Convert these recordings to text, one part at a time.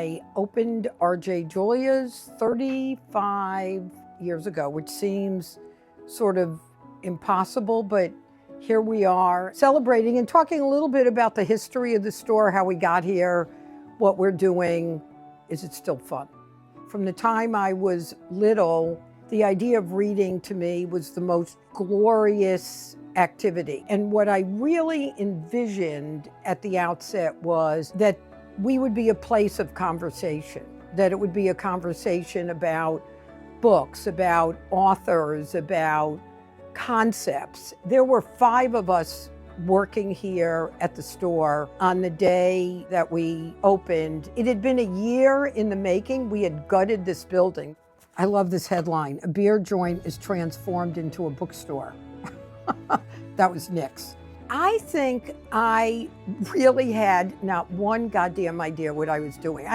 I opened R.J. Julia's 35 years ago, which seems sort of impossible, but here we are celebrating and talking a little bit about the history of the store, how we got here, what we're doing. Is it still fun? From the time I was little, the idea of reading to me was the most glorious activity. And what I really envisioned at the outset was that we would be a place of conversation, that it would be a conversation about books, about authors, about concepts. There were 5 of us working here at the store on the day that we opened. It had been a year in the making. We had gutted this building. I love this headline: "A beer joint is transformed into a bookstore." That was Nick's. I think I really had not one goddamn idea what I was doing.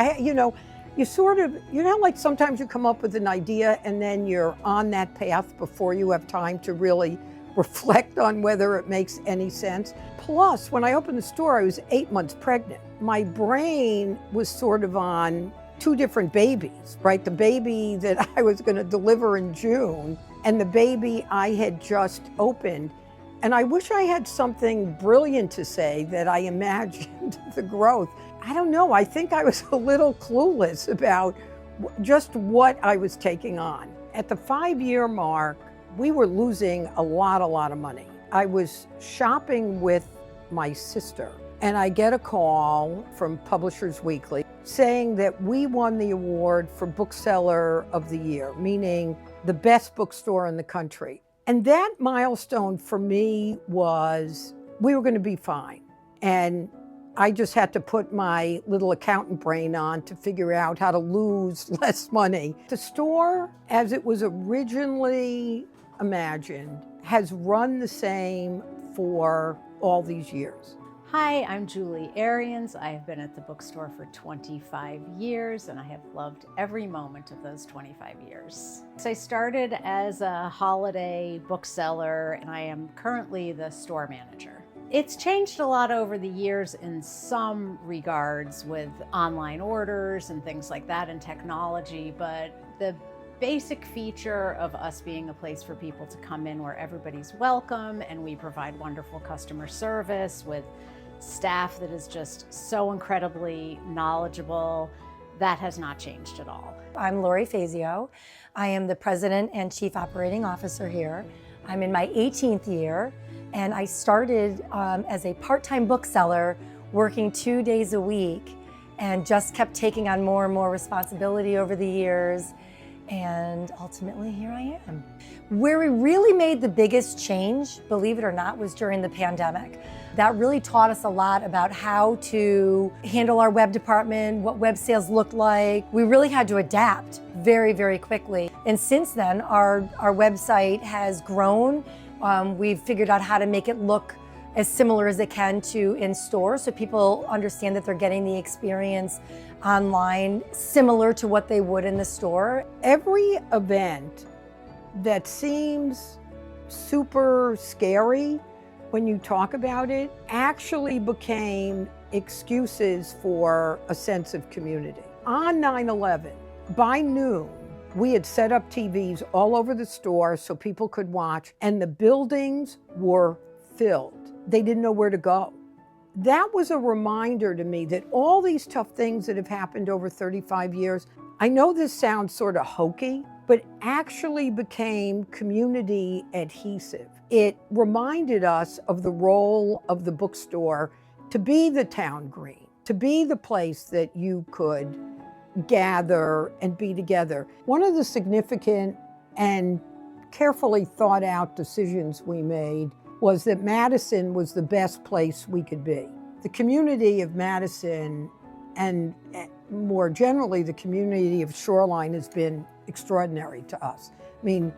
Like sometimes you come up with an idea and then you're on that path before you have time to really reflect on whether it makes any sense. Plus, when I opened the store, I was 8 months pregnant. My brain was sort of on 2 different babies, right? The baby that I was going to deliver in June and the baby I had just opened. And I wish I had something brilliant to say that I imagined the growth. I don't know, I think I was a little clueless about just what I was taking on. At the 5-year mark, we were losing a lot of money. I was shopping with my sister and I get a call from Publishers Weekly saying that we won the award for Bookseller of the Year, meaning the best bookstore in the country. And that milestone for me was, we were going to be fine. And I just had to put my little accountant brain on to figure out how to lose less money. The store, as it was originally imagined, has run the same for all these years. Hi, I'm Julie Arians. I have been at the bookstore for 25 years and I have loved every moment of those 25 years. So I started as a holiday bookseller and I am currently the store manager. It's changed a lot over the years in some regards with online orders and things like that and technology, but the basic feature of us being a place for people to come in where everybody's welcome and we provide wonderful customer service with staff that is just so incredibly knowledgeable, that has not changed at all. I'm Lori Fazio. I am the President and Chief Operating Officer here. I'm in my 18th year, and I started as a part-time bookseller working 2 days a week and just kept taking on more and more responsibility over the years. And ultimately, here I am. Where we really made the biggest change, believe it or not, was during the pandemic. That really taught us a lot about how to handle our web department, what web sales looked like. We really had to adapt very, very quickly. And since then, our website has grown. We've figured out how to make it look as similar as it can to in store, so people understand that they're getting the experience online similar to what they would in the store. Every event that seems super scary when you talk about it actually became excuses for a sense of community. On 9/11, by noon, we had set up TVs all over the store so people could watch, and the buildings were filled. They didn't know where to go. That was a reminder to me that all these tough things that have happened over 35 years, I know this sounds sort of hokey, but actually became community adhesive. It reminded us of the role of the bookstore to be the town green, to be the place that you could gather and be together. One of the significant and carefully thought out decisions we made was that Madison was the best place we could be. The community of Madison, and more generally the community of Shoreline, has been extraordinary to us. I mean,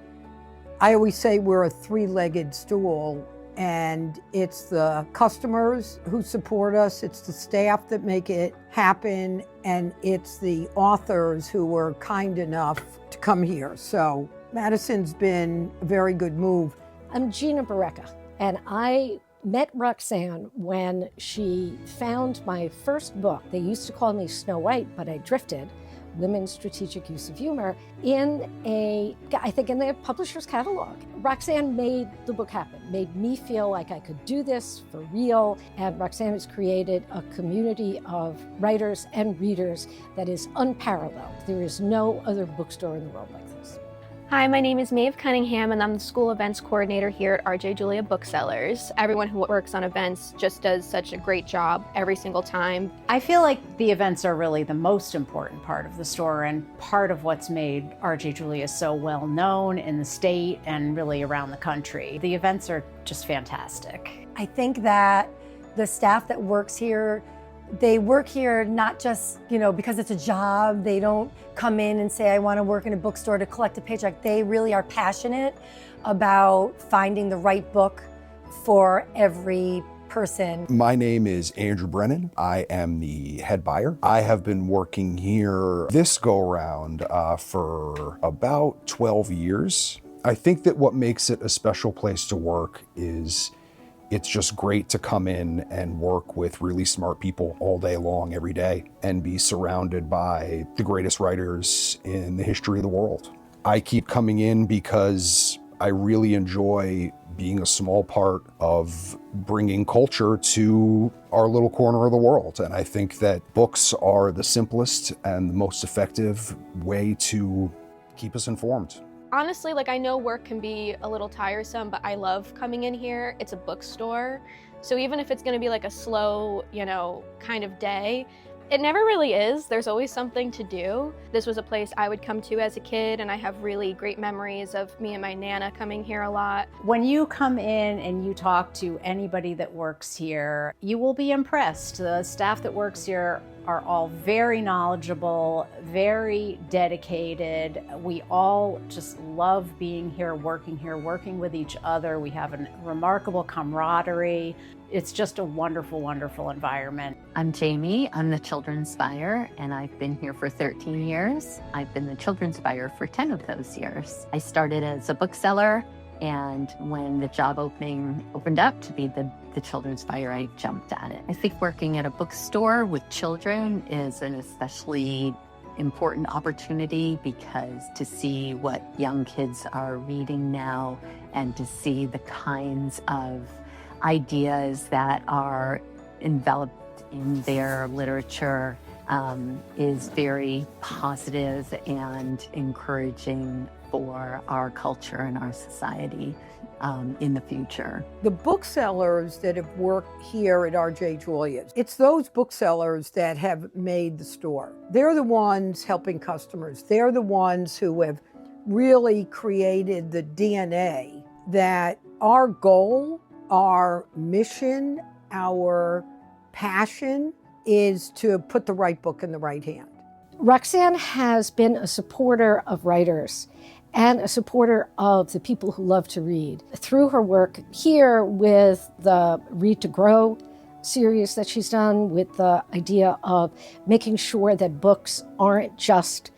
I always say we're a 3-legged stool, and it's the customers who support us, it's the staff that make it happen, and it's the authors who were kind enough to come here. So Madison's been a very good move. I'm Gina Barreca, and I met Roxanne when she found my first book. They used to call me Snow White, but I drifted, Women's Strategic Use of Humor, I think in the publisher's catalog. Roxanne made the book happen, made me feel like I could do this for real, and Roxanne has created a community of writers and readers that is unparalleled. There is no other bookstore in the world like this. Hi, my name is Maeve Cunningham, and I'm the school events coordinator here at RJ Julia Booksellers. Everyone who works on events just does such a great job every single time. I feel like the events are really the most important part of the store and part of what's made RJ Julia so well known in the state and really around the country. The events are just fantastic. I think that the staff that works here, they work here not just, because it's a job. They don't come in and say, I want to work in a bookstore to collect a paycheck. They really are passionate about finding the right book for every person. My name is Andrew Brennan. I am the head buyer. I have been working here this go-around for about 12 years. I think that what makes it a special place to work is it's just great to come in and work with really smart people all day long, every day, and be surrounded by the greatest writers in the history of the world. I keep coming in because I really enjoy being a small part of bringing culture to our little corner of the world. And I think that books are the simplest and the most effective way to keep us informed. Honestly, I know work can be a little tiresome, but I love coming in here. It's a bookstore. So even if it's gonna be a slow, kind of day, it never really is. There's always something to do. This was a place I would come to as a kid, and I have really great memories of me and my Nana coming here a lot. When you come in and you talk to anybody that works here, you will be impressed. The staff that works here are all very knowledgeable, very dedicated. We all just love being here, working with each other. We have a remarkable camaraderie. It's just a wonderful, wonderful environment. I'm Jamie. I'm the children's buyer, and I've been here for 13 years. I've been the children's buyer for 10 of those years. I started as a bookseller, and when the job opened up to be the children's buyer, I jumped at it. I think working at a bookstore with children is an especially important opportunity because to see what young kids are reading now and to see the kinds of ideas that are enveloped in their literature is very positive and encouraging for our culture and our society in the future. The booksellers that have worked here at RJ Julia's, it's those booksellers that have made the store. They're the ones helping customers. They're the ones who have really created the DNA that our goal, our mission, our passion is to put the right book in the right hand. Roxanne has been a supporter of writers and a supporter of the people who love to read. Through her work here with the Read to Grow series that she's done, with the idea of making sure that books aren't just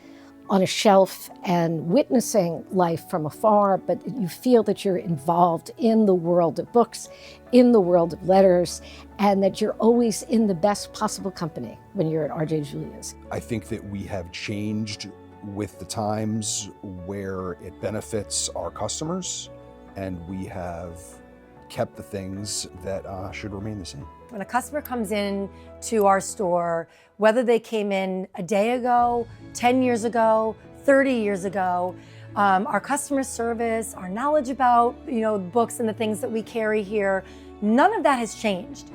on a shelf and witnessing life from afar, but you feel that you're involved in the world of books, in the world of letters, and that you're always in the best possible company when you're at RJ Julia's. I think that we have changed with the times where it benefits our customers, and we have kept the things that should remain the same. When a customer comes in to our store, whether they came in a day ago, 10 years ago, 30 years ago, our customer service, our knowledge about books and the things that we carry here, none of that has changed.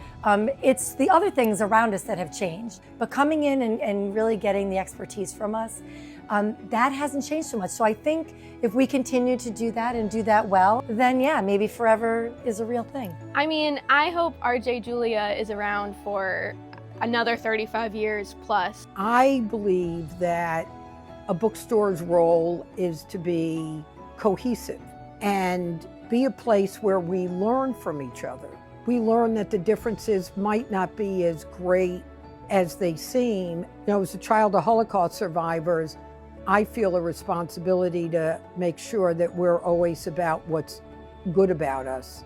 It's the other things around us that have changed. But coming in and really getting the expertise from us, that hasn't changed so much. So I think if we continue to do that and do that well, then yeah, maybe forever is a real thing. I mean, I hope RJ Julia is around for another 35 years plus. I believe that a bookstore's role is to be cohesive and be a place where we learn from each other. We learn that the differences might not be as great as they seem. As a child of Holocaust survivors, I feel a responsibility to make sure that we're always about what's good about us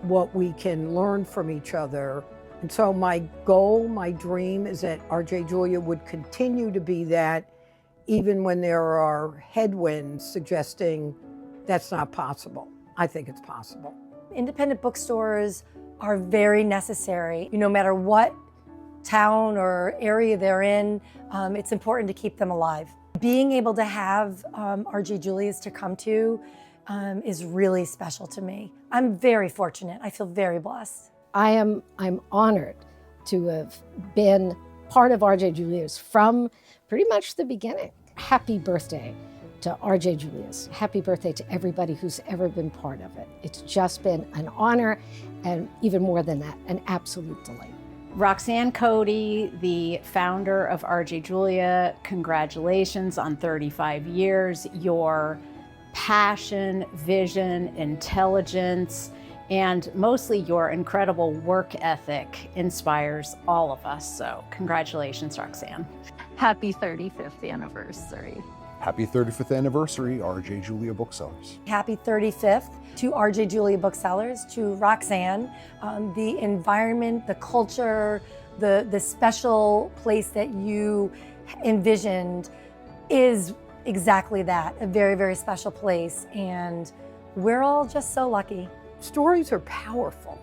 what we can learn from each other. And so my goal, my dream is that R.J. Julia would continue to be that, even when there are headwinds suggesting that's not possible. I think it's possible. Independent bookstores are very necessary. No matter what town or area they're in, it's important to keep them alive. Being able to have R.J. Julia's to come to is really special to me. I'm very fortunate. I feel very blessed. I'm honored to have been part of R.J. Julia's from pretty much the beginning. Happy birthday to R.J. Julia's. Happy birthday to everybody who's ever been part of it. It's just been an honor, and even more than that, an absolute delight. Roxanne Cody, the founder of R.J. Julia, congratulations on 35 years. Your passion, vision, intelligence, and mostly your incredible work ethic inspires all of us. So congratulations, Roxanne. Happy 35th anniversary. Happy 35th anniversary, R.J. Julia Booksellers. Happy 35th to R.J. Julia Booksellers, to Roxanne. The environment, the culture, the special place that you envisioned is exactly that, a very, very special place. And we're all just so lucky. Stories are powerful.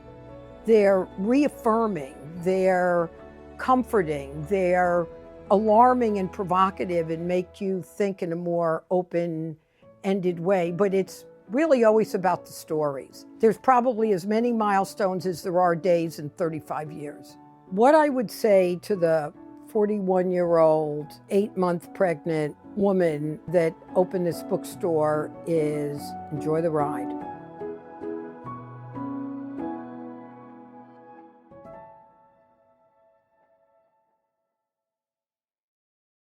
They're reaffirming, they're comforting, they're alarming and provocative and make you think in a more open-ended way. But it's really always about the stories. There's probably as many milestones as there are days in 35 years. What I would say to the 41-year-old, 8-month pregnant woman that opened this bookstore is enjoy the ride.